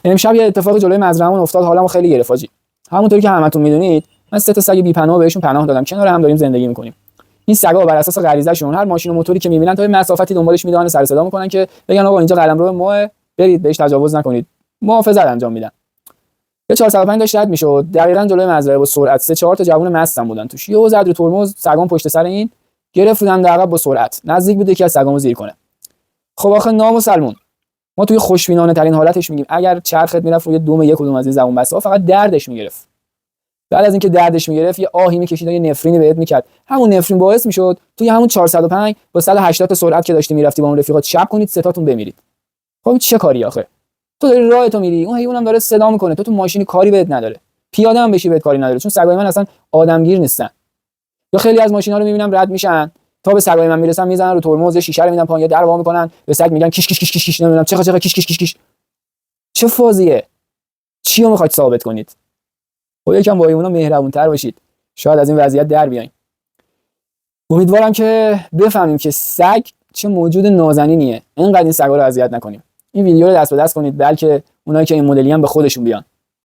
امشب یه اتفاق جلوی مزرعه‌مون افتاد، حالمو خیلی گرفت حاجی. همونطوری که همتون میدونید من 3 تا سگ بی‌پناه بهشون پناه دادم، کنار هم داریم زندگی می‌کنیم. این سگا بر اساس غریزه‌شون هر ماشین و موتوری که می‌بینن تا مسافتی دنبالش میدونن، سر صدا می‌کنن که بگن آقا اینجا قلمرو ماه، برید بهش تجاوز نکنید، محافظت انجام میدن. یه 405 داشت رد میشد دقیقاً جلوی مزرعه با سرعت، 3-4 تا جوون مستم بودن توش، یهو زد رو ترمز، سگام پشت سر این گرفتن در عقب با سرعت، نزدیک بود یکی از سگامو زیر کنه. خب آخه نامسلمون، ما توی خوشبینانه ترین حالتش میگیم اگر چرخت میرفت روی دم یک کدوم از این زبون بسته ها فقط دردش میگرفت. بعد از اینکه دردش میگرفت یه آهی میکشید و یه نفرینی بهت میکرد، همون نفرین باعث میشد توی همون 405 با 180 تا سرعت که داشتی میرفتی با اون رفیقات شب کنید، ستاتون بمیرید. خب چه کاری آخه؟ تو داری راهتو میری، اون حیوانم داره صدا میکنه، تو ماشینی کاری بهت نداره، پیاده هم بشی بهت کاری نداره، چون سگای من اصلا آدمگیر نیستن. یا خیلی از ماشینا رو میبینم رد میشن، تا به سگای من میرسن میزنن رو ترمز، شیشه رو میدن پایین یا در وا میکنن، به سگ میگن کیش کیش کیش کیش کیش، نمیدونم چه کیش کیش کیش کیش. چه فازیه؟ چی رو میخواید ثابت کنید؟ خب یکم با حیونا مهربونتر باشید، شاید از این وضعیت در بیاین. امیدوارم که بفهمیم که سگ چه موجود نازنینیه، اینقدر این سگا رو اذیت نکنیم. این ویدیو رو دست به دست کنید، بلکه اونایی که این مدلی هم به خودشون بیان.